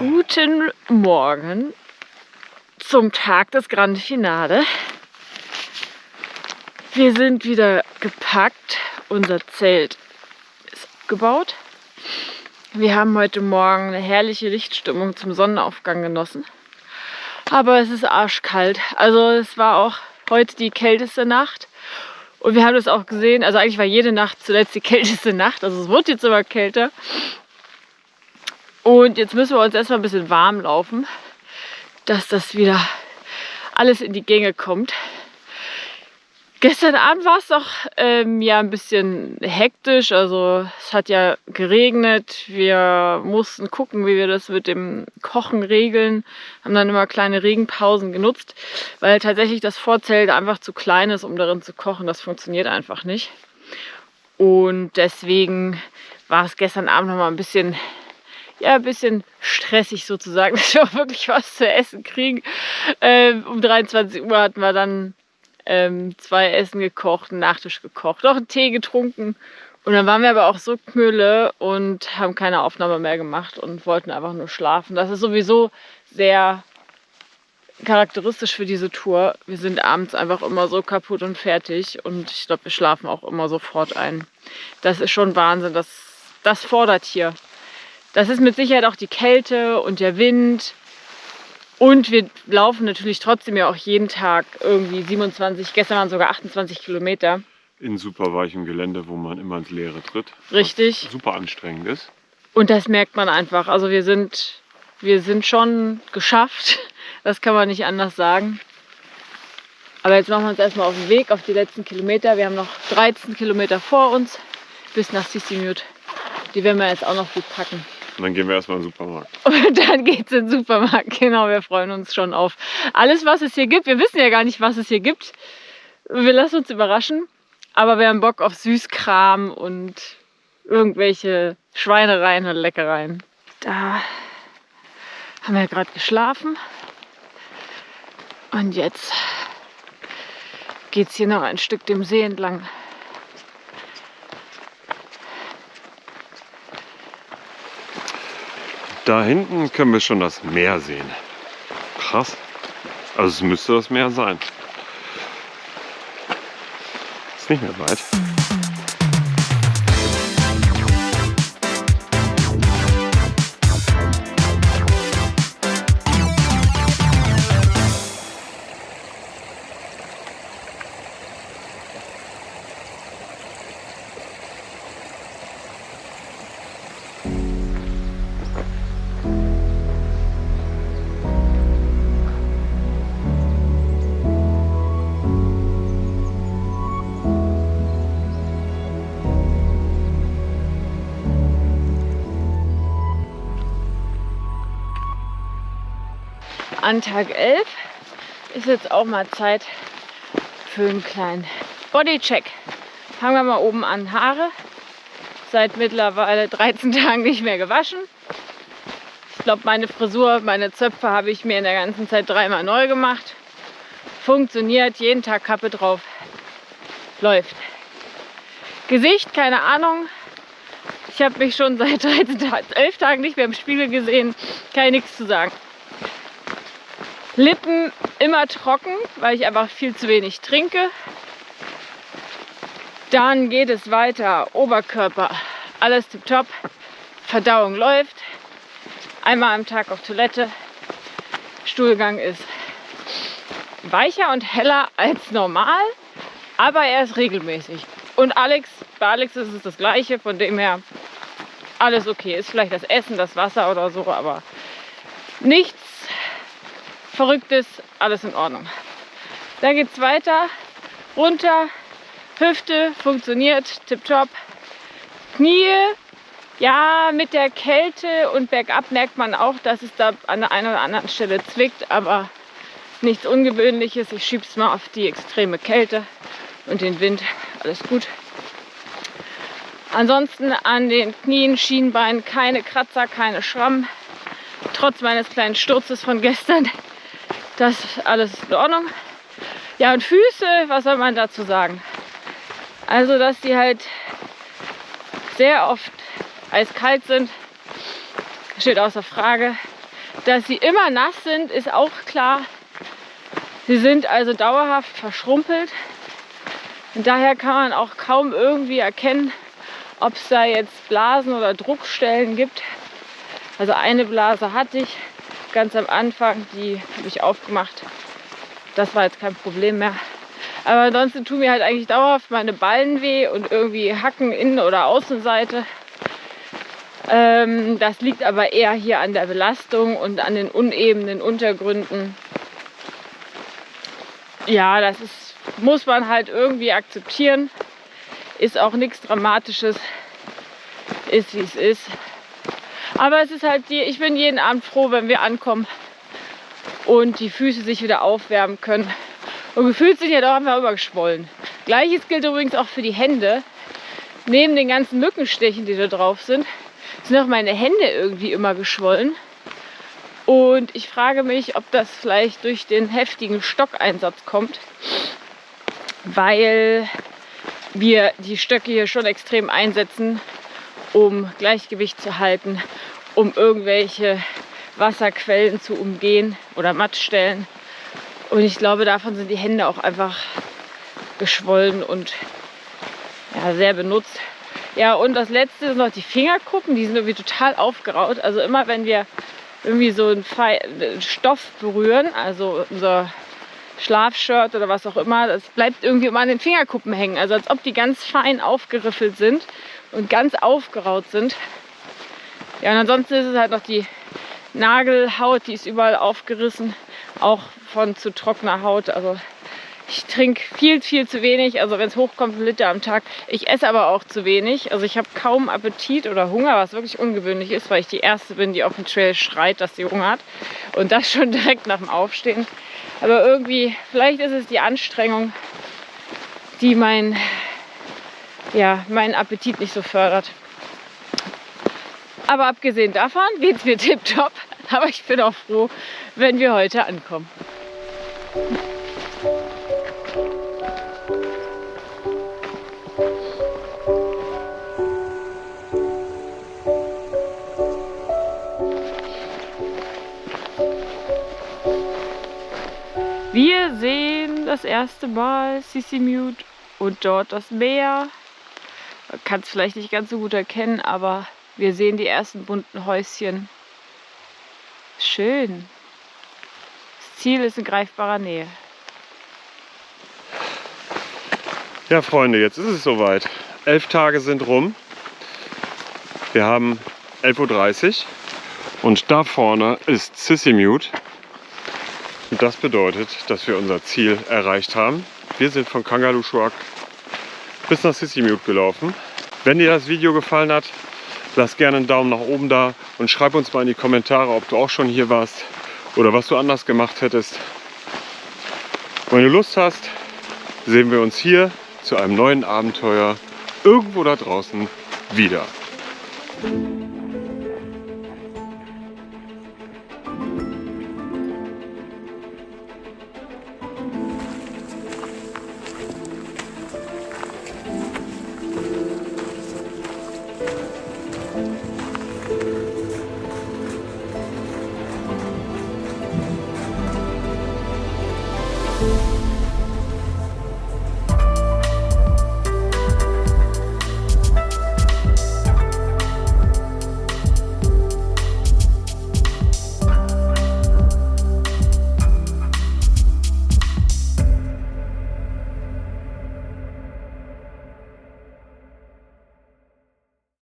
Guten Morgen zum Tag des Grand Finale. Wir sind wieder gepackt. Unser Zelt ist abgebaut. Wir haben heute Morgen eine herrliche Lichtstimmung zum Sonnenaufgang genossen. Aber es ist arschkalt. Also es war auch heute die kälteste Nacht. Und wir haben das auch gesehen. Also eigentlich war jede Nacht zuletzt die kälteste Nacht. Also es wird jetzt immer kälter. Und jetzt müssen wir uns erstmal ein bisschen warm laufen, dass das wieder alles in die Gänge kommt. Gestern Abend war es doch ja ein bisschen hektisch. Also es hat ja geregnet. Wir mussten gucken, wie wir das mit dem Kochen regeln. Haben dann immer kleine Regenpausen genutzt, weil tatsächlich das Vorzelt einfach zu klein ist, um darin zu kochen. Das funktioniert einfach nicht. Und deswegen war es gestern Abend noch mal ein bisschen stressig sozusagen, dass wir auch wirklich was zu essen kriegen. Um 23 Uhr hatten wir dann 2 Essen gekocht, einen Nachtisch gekocht, auch einen Tee getrunken. Und dann waren wir aber auch so knülle und haben keine Aufnahme mehr gemacht und wollten einfach nur schlafen. Das ist sowieso sehr charakteristisch für diese Tour. Wir sind abends einfach immer so kaputt und fertig und ich glaube, wir schlafen auch immer sofort ein. Das ist schon Wahnsinn, das fordert hier. Das ist mit Sicherheit auch die Kälte und der Wind. Und wir laufen natürlich trotzdem ja auch jeden Tag irgendwie 27, gestern waren es sogar 28 Kilometer. In super weichem Gelände, wo man immer ins Leere tritt. Richtig. Was super anstrengend ist. Und das merkt man einfach. Also wir sind schon geschafft. Das kann man nicht anders sagen. Aber jetzt machen wir uns erstmal auf den Weg auf die letzten Kilometer. Wir haben noch 13 Kilometer vor uns bis nach Sisimiut. Die werden wir jetzt auch noch gut packen. Und dann gehen wir erstmal in den Supermarkt. Und dann geht's in den Supermarkt. Genau, wir freuen uns schon auf alles, was es hier gibt. Wir wissen ja gar nicht, was es hier gibt. Wir lassen uns überraschen. Aber wir haben Bock auf Süßkram und irgendwelche Schweinereien und Leckereien. Da haben wir gerade geschlafen. Und jetzt geht's hier noch ein Stück dem See entlang. Da hinten können wir schon das Meer sehen. Krass. Also es müsste das Meer sein. Ist nicht mehr weit. An Tag 11 ist jetzt auch mal Zeit für einen kleinen Bodycheck. Fangen wir mal oben an. Haare. Seit mittlerweile 13 Tagen nicht mehr gewaschen. Ich glaube, meine Frisur, meine Zöpfe habe ich mir in der ganzen Zeit 3-mal neu gemacht. Funktioniert, jeden Tag Kappe drauf. Läuft. Gesicht, keine Ahnung. Ich habe mich schon seit 11 Tagen nicht mehr im Spiegel gesehen. Kann ich nichts zu sagen. Lippen immer trocken, weil ich einfach viel zu wenig trinke. Dann geht es weiter. Oberkörper, alles tipptopp. Verdauung läuft. Einmal am Tag auf Toilette. Stuhlgang ist weicher und heller als normal, aber er ist regelmäßig. Und bei Alex ist es das Gleiche, von dem her alles okay. Ist vielleicht das Essen, das Wasser oder so, aber nichts Verrücktes, alles in Ordnung. Dann geht es weiter, runter, Hüfte funktioniert, tipptopp. Knie, ja, mit der Kälte und bergab merkt man auch, dass es da an der einen oder anderen Stelle zwickt, aber nichts Ungewöhnliches. Ich schiebe es mal auf die extreme Kälte und den Wind, alles gut. Ansonsten an den Knien, Schienbeinen keine Kratzer, keine Schrammen. Trotz meines kleinen Sturzes von gestern. Das ist alles in Ordnung. Ja, und Füße, was soll man dazu sagen? Also, dass die halt sehr oft eiskalt sind, steht außer Frage. Dass sie immer nass sind, ist auch klar. Sie sind also dauerhaft verschrumpelt. Und daher kann man auch kaum irgendwie erkennen, ob es da jetzt Blasen oder Druckstellen gibt. Also eine Blase hatte ich ganz am Anfang, die habe ich aufgemacht. Das war jetzt kein Problem mehr. Aber ansonsten tun mir halt eigentlich dauerhaft meine Ballen weh und irgendwie Hacken Innen- oder Außenseite. Das liegt aber eher hier an der Belastung und an den unebenen Untergründen. Ja, das muss man halt irgendwie akzeptieren. Ist auch nichts Dramatisches. Ist wie es ist. Aber es ist halt ich bin jeden Abend froh, wenn wir ankommen und die Füße sich wieder aufwärmen können. Und gefühlt sind ja doch einfach übergeschwollen. Gleiches gilt übrigens auch für die Hände. Neben den ganzen Mückenstichen, die da drauf sind auch meine Hände irgendwie immer geschwollen. Und ich frage mich, ob das vielleicht durch den heftigen Stockeinsatz kommt, weil wir die Stöcke hier schon extrem einsetzen, um Gleichgewicht zu halten, um irgendwelche Wasserquellen zu umgehen oder Mattstellen. Und ich glaube, davon sind die Hände auch einfach geschwollen und ja, sehr benutzt. Ja, und das letzte sind noch die Fingerkuppen, die sind irgendwie total aufgeraut. Also immer wenn wir irgendwie so einen Stoff berühren, also unser Schlafshirt oder was auch immer, das bleibt irgendwie immer an den Fingerkuppen hängen. Also als ob die ganz fein aufgeriffelt sind und ganz aufgeraut sind. Ja, und ansonsten ist es halt noch die Nagelhaut, die ist überall aufgerissen, auch von zu trockener Haut. Also ich trinke viel, viel zu wenig, also wenn es hochkommt, 1 Liter am Tag. Ich esse aber auch zu wenig, also ich habe kaum Appetit oder Hunger, was wirklich ungewöhnlich ist, weil ich die Erste bin, die auf dem Trail schreit, dass sie Hunger hat. Und das schon direkt nach dem Aufstehen. Aber irgendwie, vielleicht ist es die Anstrengung, die meinen Appetit nicht so fördert. Aber abgesehen davon geht es mir tipptopp. Aber ich bin auch froh, wenn wir heute ankommen. Wir sehen das erste Mal Sisimiut und dort das Meer. Man kann es vielleicht nicht ganz so gut erkennen, aber wir sehen die ersten bunten Häuschen. Schön. Das Ziel ist in greifbarer Nähe. Ja, Freunde, jetzt ist es soweit. 11 Tage sind rum. Wir haben 11:30 Uhr und da vorne ist Sisimiut. Und das bedeutet, dass wir unser Ziel erreicht haben. Wir sind von Kangerlussuaq bis nach Sisimiut gelaufen. Wenn dir das Video gefallen hat, lass gerne einen Daumen nach oben da und schreib uns mal in die Kommentare, ob du auch schon hier warst oder was du anders gemacht hättest. Und wenn du Lust hast, sehen wir uns hier zu einem neuen Abenteuer irgendwo da draußen wieder. Thank you.